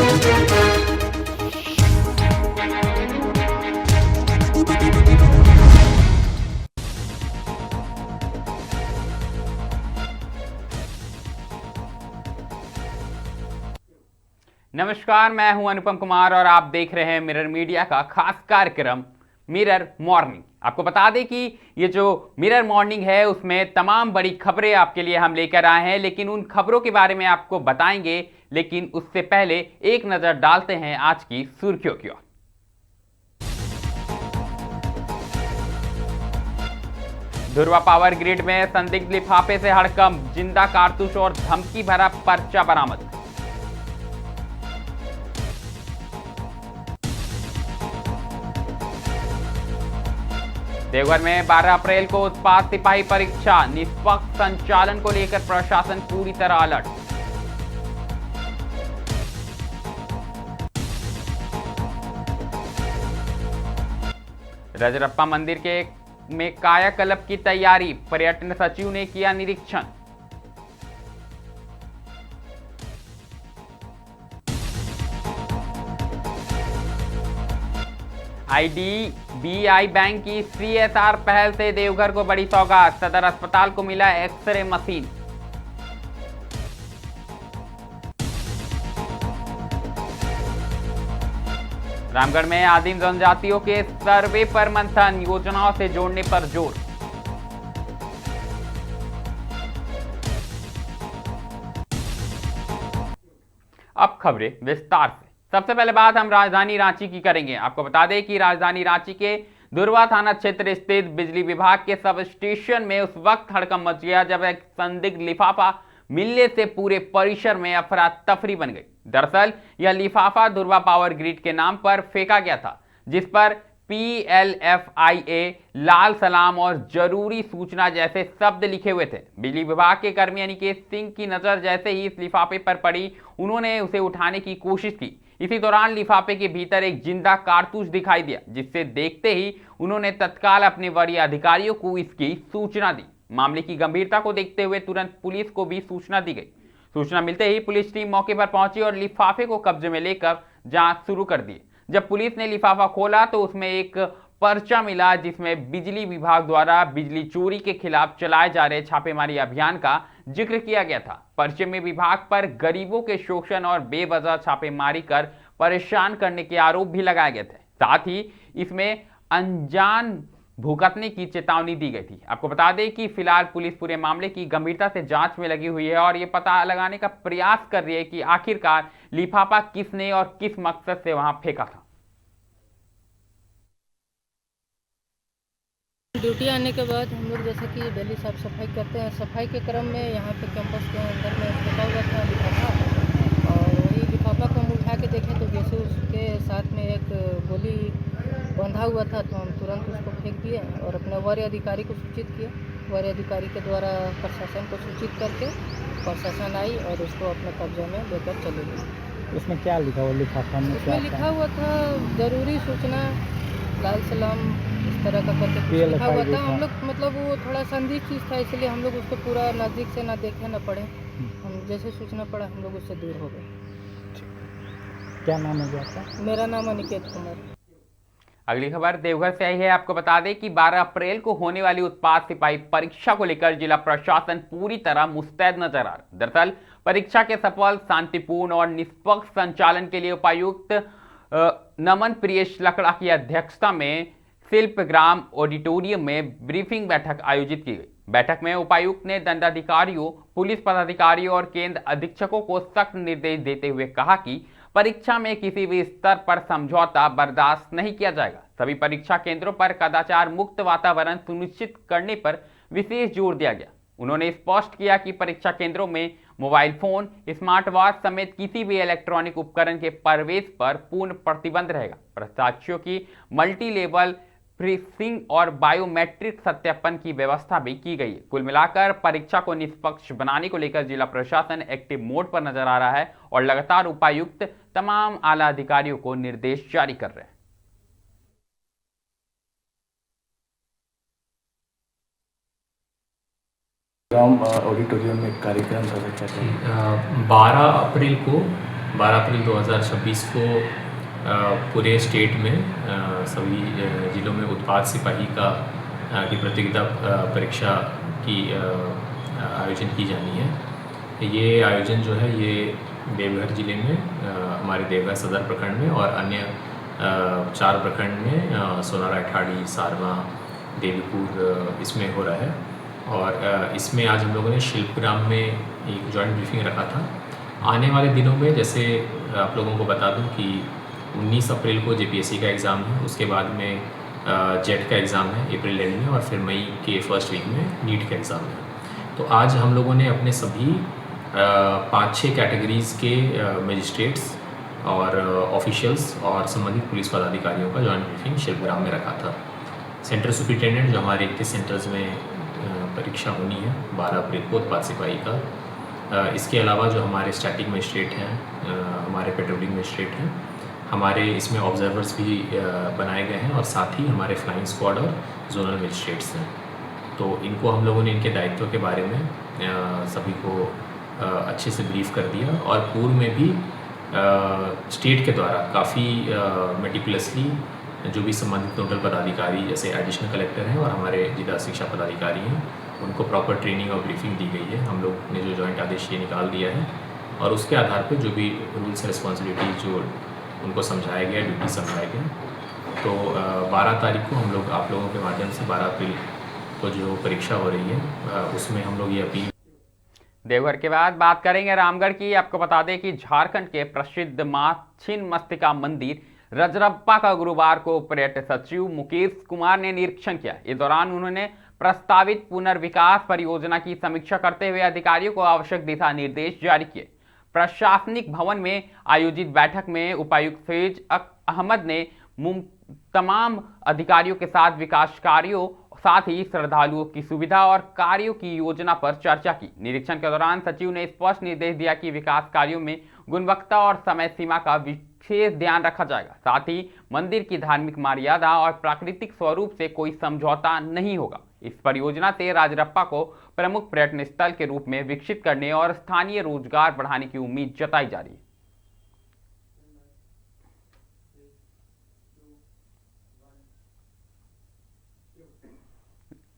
नमस्कार, मैं हूं अनुपम कुमार और आप देख रहे हैं मिरर मीडिया का खास कार्यक्रम मिरर मॉर्निंग। आपको बता दें कि ये जो मिरर मॉर्निंग है उसमें तमाम बड़ी खबरें आपके लिए हम लेकर आए हैं, लेकिन उन खबरों के बारे में आपको बताएंगे। लेकिन उससे पहले एक नजर डालते हैं आज की सुर्खियों की ओर। धुरवा पावर ग्रिड में संदिग्ध लिफाफे से हड़कंप, जिंदा कारतूस और धमकी भरा पर्चा बरामद। देवघर में 12 अप्रैल को उत्पाद सिपाही परीक्षा, निष्पक्ष संचालन को लेकर प्रशासन पूरी तरह अलर्ट। रजरप्पा मंदिर में कायाकल्प की तैयारी, पर्यटन सचिव ने किया निरीक्षण। आईडीबीआई बैंक की सीएसआर पहल से देवघर को बड़ी सौगात, सदर अस्पताल को मिला एक्सरे मशीन। रामगढ़ में आदिम जनजातियों के सर्वे पर मंथन, योजनाओं से जोड़ने पर जोर। अब खबरें विस्तार से। सबसे पहले बात हम राजधानी रांची की करेंगे। आपको बता दें कि राजधानी रांची के दुरवा थाना क्षेत्र स्थित बिजली विभाग के सब स्टेशन में उस वक्त हड़कंप मच गया जब एक संदिग्ध लिफाफा मिलने से पूरे परिसर में अफरा तफरी बन गई। दरअसल यह लिफाफा दुरवा पावर ग्रिड के नाम पर फेंका गया था, जिस पर PLFIA, लाल सलाम और जरूरी सूचना जैसे शब्द लिखे हुए थे। बिजली विभाग के कर्मी अनिकेत सिंह की नजर जैसे ही इस लिफाफे पर पड़ी, उन्होंने उसे उठाने की कोशिश की। इसी दौरान लिफाफे के भीतर एक जिंदा कारतूस दिखाई दिया, जिससे देखते ही उन्होंने तत्काल अपने वरीय अधिकारियों को इसकी सूचना दी। मामले की गंभीरता को देखते हुए तुरंत पुलिस को भी सूचना दी गई। सूचना मिलते ही पुलिस टीम मौके पर पहुंची और लिफाफे को कब्जे में लेकर जांच शुरू कर दी। जब पुलिस ने लिफाफा खोला तो उसमें एक पर्चा मिला, जिसमें बिजली विभाग द्वारा बिजली चोरी के खिलाफ चलाए जा रहे छापेमारी अभियान का जिक्र किया गया था। पर्चे में विभाग पर गरीबों के शोषण और बेवजह छापेमारी कर परेशान करने के आरोप भी लगाए गए थे। साथ ही इसमें अनजान भुगतने की चेतावनी दी गई थी। आपको बता दें कि फिलहाल पुलिस पूरे मामले की गंभीरता से जांच में लगी हुई है और ये पता लगाने का प्रयास कर रही है कि आखिरकार लिफाफा किसने और किस मकसद से वहां फेंका था। ड्यूटी आने के बाद हम लोग जैसे कि डेली साफ सफाई करते हैं, सफाई के क्रम में यहाँ पे कैंपस के अंदर में फेंका हुआ था लिफाफा, और वही लिफाफा को हम उठा के देखें तो जैसे उसके साथ में एक गोली बंधा हुआ था, तो हम तुरंत उसको फेंक दिए और अपने वरीय अधिकारी को सूचित किया। वरीय अधिकारी के द्वारा प्रशासन को सूचित करके प्रशासन आई और उसको अपने कब्जे में लेकर चले गई। उसमें क्या लिखा हुआ लिफाफा में? उसमें लिखा हुआ था जरूरी सूचना, लाल सलाम, इस तरह का करके कुछ लिखा हुआ था। हम लोग मतलब वो थोड़ा संदिग्ध चीज़ था, इसलिए हम लोग उसको पूरा नज़दीक से ना देखे ना पढ़े। हम जैसे सूचना पड़ा हम लोग उससे दूर हो गए। क्या नाम है आपका? मेरा नाम अनिकेत कुमार। अगली खबर देवघर से आई है। आपको बता दें कि 12 अप्रैल को होने वाली उत्पाद सिपाही परीक्षा को लेकर जिला प्रशासन पूरी तरह मुस्तैद नजर आ रहा। दरअसल परीक्षा के सफल, शांतिपूर्ण और निष्पक्ष संचालन के लिए उपायुक्त नमन प्रियेश लकड़ा की अध्यक्षता में शिल्पग्राम ऑडिटोरियम में ब्रीफिंग बैठक आयोजित की गई। बैठक में उपायुक्त ने दंडाधिकारियों, पुलिस पदाधिकारियों और केंद्र अधीक्षकों को सख्त निर्देश देते हुए कहा कि परीक्षा में किसी भी स्तर पर समझौता बर्दाश्त नहीं किया जाएगा। सभी परीक्षा केंद्रों पर कदाचार मुक्त वातावरण सुनिश्चित करने पर विशेष जोर दिया गया। उन्होंने स्पष्ट किया कि परीक्षा केंद्रों में मोबाइल फोन, स्मार्ट वॉच समेत किसी भी इलेक्ट्रॉनिक उपकरण के प्रवेश पर पूर्ण प्रतिबंध रहेगा। परीक्षार्थियों की मल्टी लेवल फ्रीसिंग और बायोमेट्रिक सत्यापन की व्यवस्था भी की गई है। कुल मिलाकर परीक्षा को निष्पक्ष बनाने को लेकर जिला प्रशासन एक्टिव मोड पर नजर आ रहा है और लगातार उपायुक्त तमाम आला अधिकारियों को निर्देश जारी कर रहे हैं। ऑडिटोरियम में कार्यक्रम 12 अप्रैल को 12 अप्रैल 2026 को पूरे स्टेट में सभी ज़िलों में उत्पाद सिपाही की प्रतियोगिता परीक्षा की आयोजन की जानी है। ये आयोजन जो है ये देवघर ज़िले में हमारे देवघर सदर प्रखंड में और अन्य 4 प्रखंड में सोनारा, अठाड़ी, सारवा, देवीपुर इसमें हो रहा है। और इसमें आज हम लोगों ने शिल्पग्राम में एक जॉइंट ब्रीफिंग रखा था। आने वाले दिनों में जैसे आप लोगों को बता दूं कि 19 अप्रैल को जेपीएससी का एग्ज़ाम है, उसके बाद में जेट का एग्ज़ाम है अप्रैल एंड में, और फिर मई के फर्स्ट वीक में नीट का एग्ज़ाम है। तो आज हम लोगों ने अपने सभी 5-6 कैटेगरीज़ के मजिस्ट्रेट्स और ऑफिशियल्स और संबंधित पुलिस पदाधिकारियों का जॉइंट ब्रीफिंग शिल्पग्राम में रखा था। सेंटर सुपरिटेंडेंट जो हमारे 31 सेंटर्स में परीक्षा होनी है 12 अप्रैल को उत्पाद सिपाही का, इसके अलावा जो हमारे स्टैटिक मजिस्ट्रेट हैं, हमारे पेट्रोलिंग मजिस्ट्रेट हैं, हमारे इसमें ऑब्जर्वर्स भी बनाए गए हैं, और साथ ही हमारे फ्लाइंग स्क्वाड और जोनल मजिस्ट्रेट्स हैं। तो इनको हम लोगों ने इनके दायित्व के बारे में सभी को अच्छे से ब्रीफ कर दिया, और पूर्व में भी स्टेट के द्वारा काफ़ी मेटिकुलसली जो भी संबंधित नोडल पदाधिकारी जैसे एडिशनल कलेक्टर हैं और हमारे जिला शिक्षा पदाधिकारी हैं, उनको प्रॉपर ट्रेनिंग और ब्रीफिंग दी गई है। हम लोग ने जो जॉइंट आदेश ये निकाल दिया है, और उसके आधार पर जो भी रूल्स रिस्पॉन्सिबिलिटी जो उनको समझाया गया, ड्यूटी समझाया गया। तो 12 तारीख को हम लोग आप लोगों के माध्यम से 12 अप्रैल को जो परीक्षा हो रही है उसमें हम लोग ये अपील। देवघर के बाद बात करेंगे रामगढ़ की। आपको बता दें कि झारखंड के प्रसिद्ध मां छिन्नमस्तिका मंदिर रजरप्पा का गुरुवार को पर्यटन सचिव मुकेश कुमार ने निरीक्षण किया। इस दौरान उन्होंने प्रस्तावित पुनर्विकास परियोजना की समीक्षा करते हुए अधिकारियों को आवश्यक दिशा निर्देश जारी किए। प्रशासनिक भवन में आयोजित बैठक में उपायुक्त फैज अहमद ने तमाम अधिकारियों के साथ विकास कार्यों, साथ ही श्रद्धालुओं की सुविधा और कार्यों की योजना पर चर्चा की। निरीक्षण के दौरान सचिव ने स्पष्ट निर्देश दिया कि विकास कार्यों में गुणवत्ता और समय सीमा का विशेष ध्यान रखा जाएगा। साथ ही मंदिर की धार्मिक मर्यादा और प्राकृतिक स्वरूप से कोई समझौता नहीं होगा। इस परियोजना से राजरप्पा को प्रमुख पर्यटन स्थल के रूप में विकसित करने और स्थानीय रोजगार बढ़ाने की उम्मीद जताई जा रही है।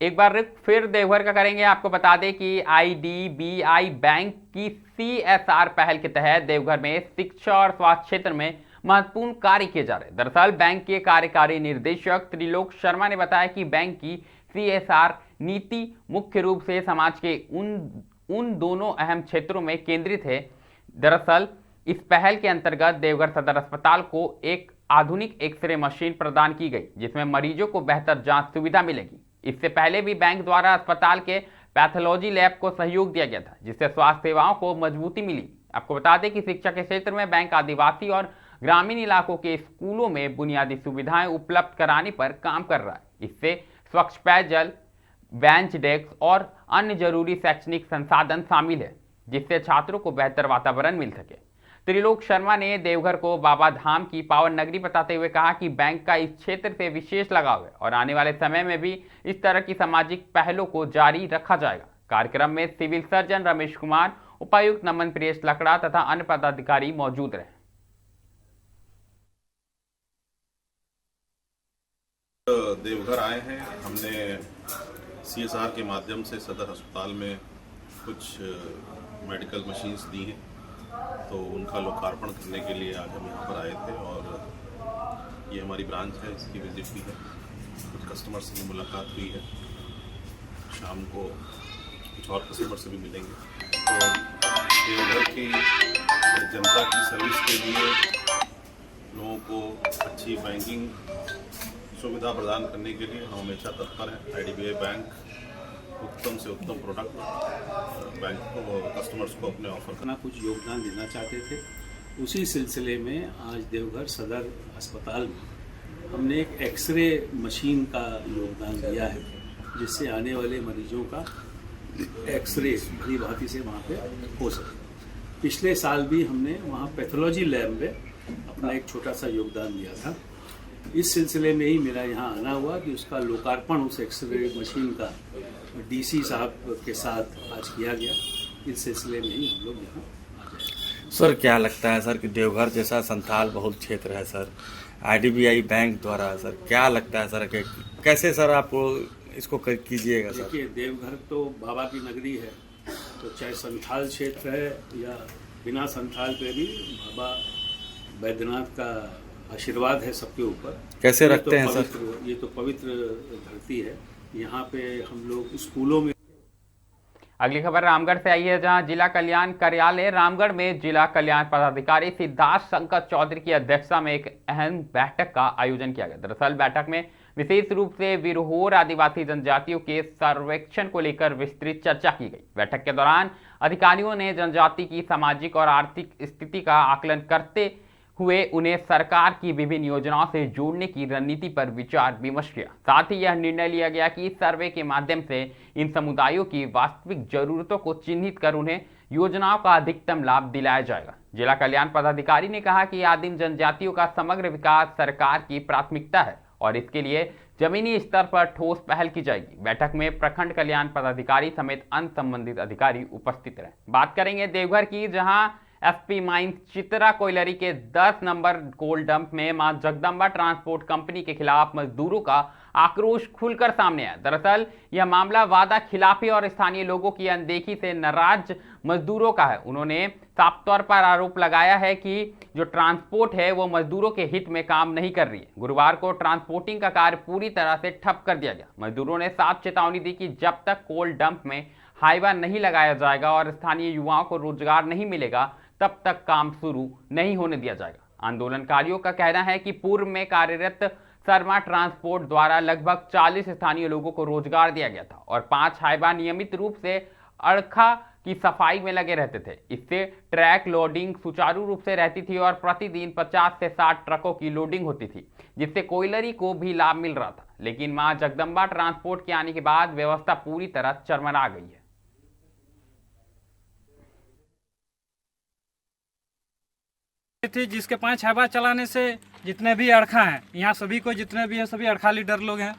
एक बार फिर देवघर का करेंगे। आपको बता दें कि IDBI बैंक की CSR पहल के तहत देवघर में शिक्षा और स्वास्थ्य क्षेत्र में महत्वपूर्ण कार्य किए जा रहे हैं। दरअसल बैंक के कार्यकारी निर्देशक त्रिलोक शर्मा ने बताया कि बैंक की CSR नीति मुख्य रूप से समाज के उन दोनों अहम क्षेत्रों में केंद्रित है। दरअसल इस पहल के अंतर्गत देवघर सदर अस्पताल को एक आधुनिक एक्सरे मशीन प्रदान की गई, जिसमें मरीजों को बेहतर जांच सुविधा मिलेगी। इससे पहले भी बैंक द्वारा अस्पताल के पैथोलॉजी लैब को सहयोग दिया गया था, जिससे स्वास्थ्य सेवाओं को मजबूती मिली। आपको बता दें कि शिक्षा के क्षेत्र में बैंक आदिवासी और ग्रामीण इलाकों के स्कूलों में बुनियादी सुविधाएं उपलब्ध कराने पर काम कर रहा है। इससे स्वच्छ पेयजल, बेंच डेस्क और अन्य जरूरी शैक्षणिक संसाधन शामिल है, जिससे छात्रों को बेहतर वातावरण मिल सके। त्रिलोक शर्मा ने देवघर को बाबा धाम की पावन नगरी बताते हुए कहा कि बैंक का इस क्षेत्र से विशेष लगाव है और आने वाले समय में भी इस तरह की सामाजिक पहलों को जारी रखा जाएगा। कार्यक्रम में सिविल सर्जन रमेश कुमार, उपायुक्त नमन प्रियेश लकड़ा तथा अन्य पदाधिकारी मौजूद रहे। देवघर आए हैं, हमने CSR के माध्यम से सदर अस्पताल में कुछ मेडिकल मशीन्स दी हैं, तो उनका लोकार्पण करने के लिए आज हम यहाँ पर आए थे। और ये हमारी ब्रांच है, इसकी विजिट भी है, कुछ कस्टमर से भी मुलाकात हुई है, शाम को कुछ और कस्टमर से भी मिलेंगे। तो देवघर की जनता की सर्विस के लिए, लोगों को अच्छी बैंकिंग सुविधा प्रदान करने के लिए हम हमेशा तत्पर हैं। IDBI बैंक उत्तम से उत्तम प्रोडक्ट बैंक को, कस्टमर्स को अपने ऑफर करना, कुछ योगदान देना चाहते थे। उसी सिलसिले में आज देवघर सदर अस्पताल में हमने एक एक्सरे मशीन का योगदान दिया है, जिससे आने वाले मरीजों का एक्सरे भली भांति से वहाँ पे हो सके। पिछले साल भी हमने वहाँ पैथोलॉजी लैब में अपना एक छोटा सा योगदान दिया था। इस सिलसिले में ही मेरा यहाँ आना हुआ कि उसका लोकार्पण उस एक्सरे मशीन का DC साहब के साथ आज किया गया। इस सिलसिले में ही हम लोग यहाँ आ गए। सर क्या लगता है सर कि देवघर जैसा संथाल बहुल क्षेत्र है सर, आईडीबीआई बैंक द्वारा है सर, क्या लगता है सर कि कैसे सर आप इसको कीजिएगा सर? देखिए, देवघर तो बाबा की नगरी है, तो चाहे संथाल क्षेत्र है या बिना संथाल पे भी बाबा बैद्यनाथ का आशीर्वाद है सबके ऊपर। कैसे रखते हैं सर? ये तो पवित्र धरती है। यहाँ पे हम लोग स्कूलों में। अगली खबर रामगढ़ से आई है, जहां जिला कल्याण कार्यालय रामगढ़ में जिला कल्याण पदाधिकारी सिद्धार्थ शंकर चौधरी की अध्यक्षता में एक अहम बैठक का आयोजन किया गया। दरअसल बैठक में विशेष रूप से विरहोर आदिवासी जनजातियों के सर्वेक्षण को लेकर विस्तृत चर्चा की गई। बैठक के दौरान अधिकारियों ने जनजाति की सामाजिक और आर्थिक स्थिति का आकलन करते हुए उन्हें सरकार की विभिन्न योजनाओं से जोड़ने की रणनीति पर विचार विमर्श किया। साथ ही यह निर्णय लिया गया कि इस सर्वे के माध्यम से इन समुदायों की वास्तविक जरूरतों को चिन्हित कर उन्हें योजनाओं का अधिकतम लाभ दिलाया जाएगा। जिला कल्याण पदाधिकारी ने कहा कि आदिम जनजातियों का समग्र विकास सरकार की प्राथमिकता है और इसके लिए जमीनी स्तर पर ठोस पहल की जाएगी। बैठक में प्रखंड कल्याण पदाधिकारी समेत अन्य संबंधित अधिकारी उपस्थित रहे। बात करेंगे देवघर की, जहां एसपी माइंस चित्रा कोयलरी के 10 नंबर कोल डंप में मां जगदम्बा ट्रांसपोर्ट कंपनी के खिलाफ मजदूरों का आक्रोश खुलकर सामने आया। दरअसल यह मामला वादा खिलाफी और स्थानीय लोगों की अनदेखी से नाराज मजदूरों का है। उन्होंने साफ तौर पर आरोप लगाया है कि जो ट्रांसपोर्ट है वो मजदूरों के हित में काम नहीं कर रही है। गुरुवार को ट्रांसपोर्टिंग का कार्य पूरी तरह से ठप कर दिया गया। मजदूरों ने साफ चेतावनी दी कि जब तक कोल डंप में हाईवा नहीं लगाया जाएगा और स्थानीय युवाओं को रोजगार नहीं मिलेगा तब तक काम शुरू नहीं होने दिया जाएगा। आंदोलनकारियों का कहना है कि पूर्व में कार्यरत शर्मा ट्रांसपोर्ट द्वारा लगभग 40 स्थानीय लोगों को रोजगार दिया गया था और 5 हाईवा नियमित रूप से अड़खा की सफाई में लगे रहते थे। इससे ट्रैक लोडिंग सुचारू रूप से रहती थी और प्रतिदिन 50 से 60 ट्रकों की लोडिंग होती थी, जिससे कोयलरी को भी लाभ मिल रहा था। लेकिन मां जगदम्बा ट्रांसपोर्ट के आने के बाद व्यवस्था पूरी तरह चरमरा गई है। थी जिसके 5 हाईवा चलाने से जितने भी अड़खा हैं, यहाँ सभी को जितने भी हैं सभी अड़खा लीडर लोग हैं,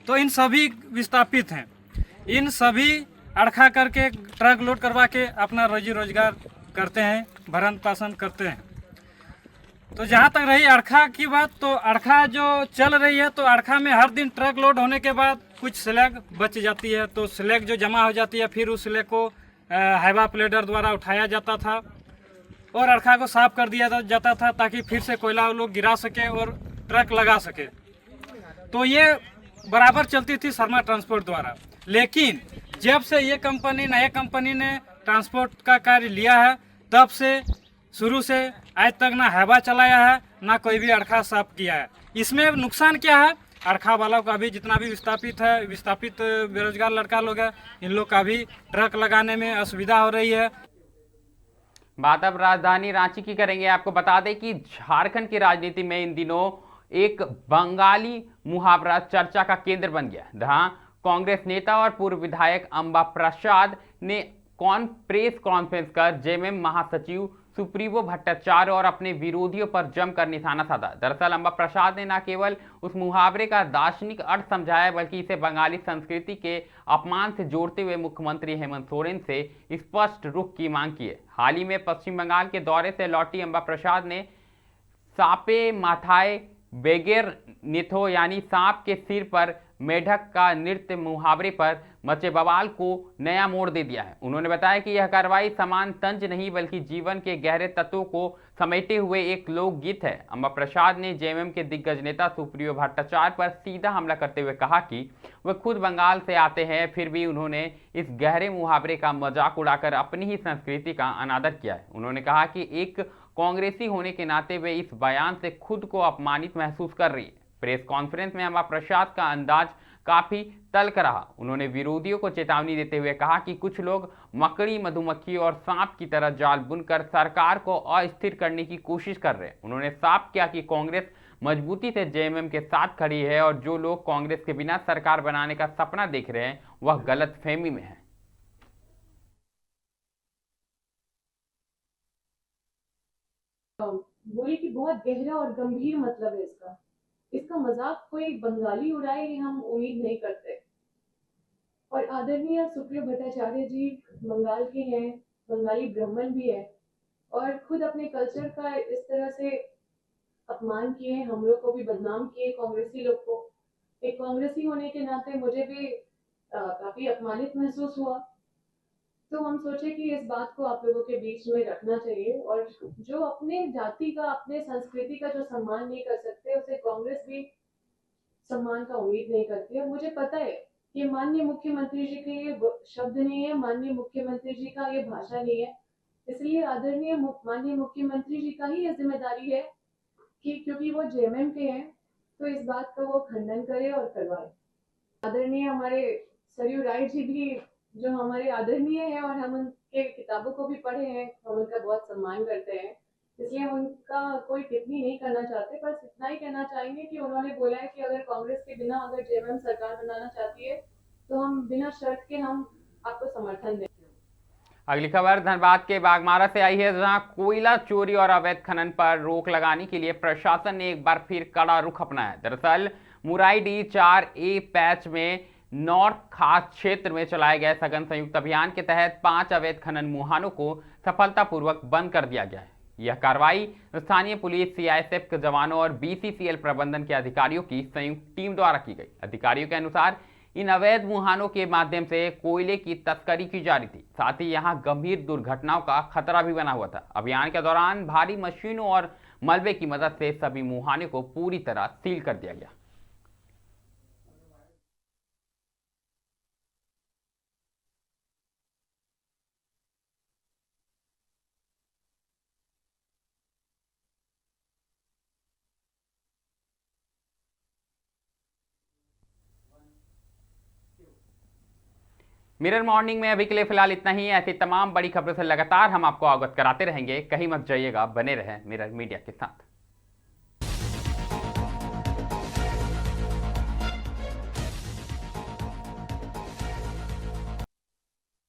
तो इन सभी विस्थापित हैं। इन सभी अड़खा करके ट्रक लोड करवा के अपना रोजी रोजगार करते हैं, भरण पोषण करते हैं। तो जहाँ तक रही अड़खा की बात, तो अड़खा जो चल रही है, तो अड़खा में हर दिन ट्रक लोड होने के बाद कुछ स्लैग बच जाती है, तो स्लैग जो जमा हो जाती है फिर उस स्लैग को हाईवा प्लेडर द्वारा उठाया जाता था और अड़खा को साफ कर दिया जाता था ताकि फिर से कोयला लोग गिरा सके और ट्रक लगा सके। तो ये बराबर चलती थी शर्मा ट्रांसपोर्ट द्वारा। लेकिन जब से ये कंपनी नए कंपनी ने ट्रांसपोर्ट का कार्य लिया है, तब से शुरू से आज तक ना हाईवा चलाया है ना कोई भी अड़खा साफ किया है। इसमें नुकसान क्या है, अड़खा वालों का भी जितना भी विस्थापित बेरोजगार लड़का लोग है, इन लोग का भी ट्रक लगाने में असुविधा हो रही है। बात अब राजधानी रांची की करेंगे। आपको बता दें कि झारखंड की राजनीति में इन दिनों एक बंगाली मुहावरा चर्चा का केंद्र बन गया, जहां कांग्रेस नेता और पूर्व विधायक अंबा प्रसाद ने प्रेस कॉन्फ्रेंस कर जेएमएम महासचिव सुप्रीवो भट्टाचार्य और अपने विरोधियों पर जमकर निशाना साधा। दरअसल अंबा प्रसाद ने न केवल उस मुहावरे का दार्शनिक अर्थ समझाया, बल्कि इसे बंगाली संस्कृति के अपमान से जोड़ते हुए मुख्यमंत्री हेमंत सोरेन से स्पष्ट रुख की मांग की है। हाल ही में पश्चिम बंगाल के दौरे से लौटी अंबा प्रसाद ने सापे माथाए बेगेर निथो यानी सांप के सिर पर मेढक का नृत्य मुहावरे पर मचे बवाल को नया मोड़ दे दिया है। उन्होंने बताया कि यह कार्रवाई समान तंज नहीं बल्कि जीवन के गहरे तत्वों को समेटे हुए एक लोकगीत है। अंबा प्रसाद ने जेएमएम के दिग्गज नेता सुप्रियो भट्टाचार्य पर सीधा हमला करते हुए कहा कि वे खुद बंगाल से आते हैं, फिर भी उन्होंने इस गहरे मुहावरे का मजाक उड़ाकर अपनी ही संस्कृति का अनादर किया है। उन्होंने कहा कि एक कांग्रेसी होने के नाते वे इस बयान से खुद को अपमानित महसूस कर रही है। प्रेस कॉन्फ्रेंस में अंबा प्रसाद का अंदाज काफी तल्ख रहा। उन्होंने विरोधियों को चेतावनी देते हुए कहा कि कुछ लोग मकड़ी, मधुमक्खी और सांप की तरह जाल बुनकर सरकार को अस्थिर करने की कोशिश कर रहे हैं। उन्होंने साफ किया कि कांग्रेस मजबूती से जेएमएम के साथ खड़ी है और जो लोग कांग्रेस के बिना सरकार बनाने का सपना देख रहे हैं वह गलतफहमी में है। बोले कि बहुत गहरा और गंभीर मतलब है इसका मजाक कोई बंगाली उड़ाए ये हम उम्मीद नहीं करते। और आदरणीय सुप्रियो भट्टाचार्य जी बंगाल के हैं, बंगाली ब्राह्मण भी है और खुद अपने कल्चर का इस तरह से अपमान किए, हम लोग को भी बदनाम किए, कांग्रेसी लोग को। एक कांग्रेसी होने के नाते मुझे भी काफी अपमानित महसूस हुआ। तो हम सोचे कि इस बात को आप लोगों के बीच में रखना चाहिए, और जो अपने जाति का, अपने संस्कृति का जो सम्मान नहीं कर सकते, उसे कांग्रेस भी सम्मान का उम्मीद नहीं करती है। मुझे पता है ये माननीय मुख्यमंत्री जी के ये शब्द नहीं है, माननीय मुख्यमंत्री जी का ये भाषा नहीं है, इसलिए आदरणीय माननीय मुख्यमंत्री जी का ही ये जिम्मेदारी है कि क्योंकि वो जेएमएम के हैं तो इस बात का वो खंडन करे और करवाए। आदरणीय हमारे सरयू राय जी भी जो हमारे आदरणीय हैं, और हम उनके किताबों को भी पढ़े हैं, हम उनका बहुत सम्मान करते हैं, इसलिए हम उनका कोई टिप्पणी नहीं करना चाहते। बस इतना ही कहना चाहेंगे कि उन्होंने बोला है कि अगर कांग्रेस के बिना अगर जेएमएम सरकार बनाना चाहती है तो हम बिना शर्त के हम आपको समर्थन दें। अगली खबर धनबाद के बागमारा से आई है, जहां कोयला चोरी और अवैध खनन पर रोक लगाने के लिए प्रशासन ने एक बार फिर कड़ा रुख अपनाया। दरअसल मुराईडीह 4A पैच में नॉर्थ खास क्षेत्र में चलाए गए सघन संयुक्त अभियान के तहत 5 अवैध खनन मुहानों को सफलतापूर्वक बंद कर दिया गया है। यह कार्रवाई स्थानीय पुलिस, सीआईएसएफ के जवानों और बीसीसीएल प्रबंधन के अधिकारियों की संयुक्त टीम द्वारा की गई। अधिकारियों के अनुसार इन अवैध मुहानों के माध्यम से कोयले की तस्करी की जा रही थी, साथ ही यहां गंभीर दुर्घटनाओं का खतरा भी बना हुआ था। अभियान के दौरान भारी मशीनों और मलबे की मदद से सभी मुहाने को पूरी तरह सील कर दिया गया। मिरर मॉर्निंग में अभी के लिए फिलहाल इतना ही। ऐसी तमाम बड़ी खबरों से लगातार हम आपको अवगत कराते रहेंगे। कहीं मत जाइएगा, बने रहें मिरर मीडिया के साथ।